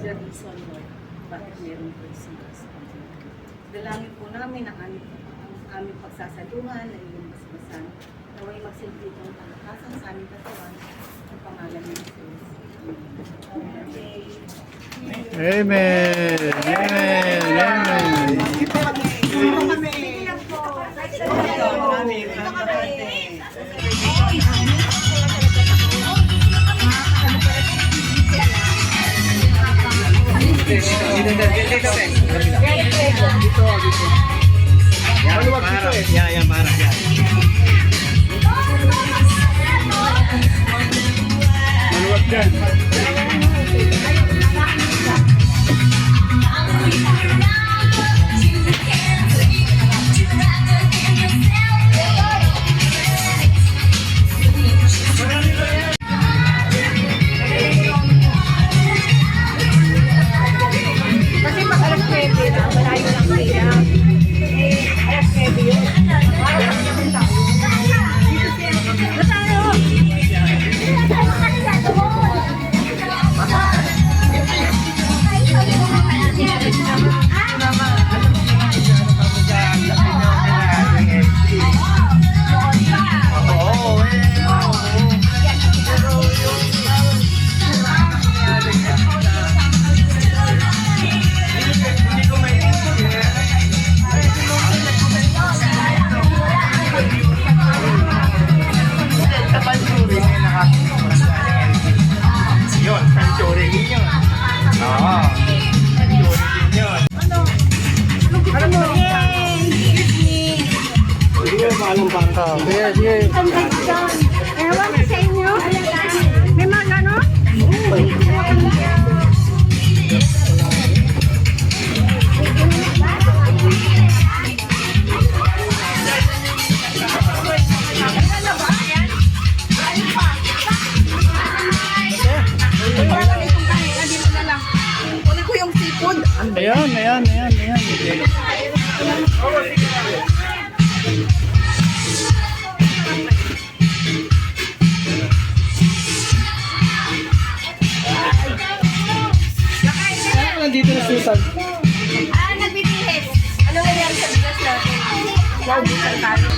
the reason, Lord, bakit meron Christmas. Dalangin po namin ang aming pagsasaluhan, na iyong basbasan, naway magsilbi itong kalakasan sa aming katawan, ang pangalan ni Jesus. Amen. Amen. Amen. Yan, parang yan. Maluwag dyan. Kasi pag alas 9 na, malayo lang kaya. Alas 9 yun. Yun, Sanctuary din yun. Oo. Sanctuary din yun. Alam mo, yay! Sige, maalam pa. Sige, sige. Ewan ko sa inyo. May mga gano'n? Ayan, ayan, ayan, ayan. Nandito na Susan. Nagbibihis. Ano nangyari sa bigas natin? Lord, bisan tayo.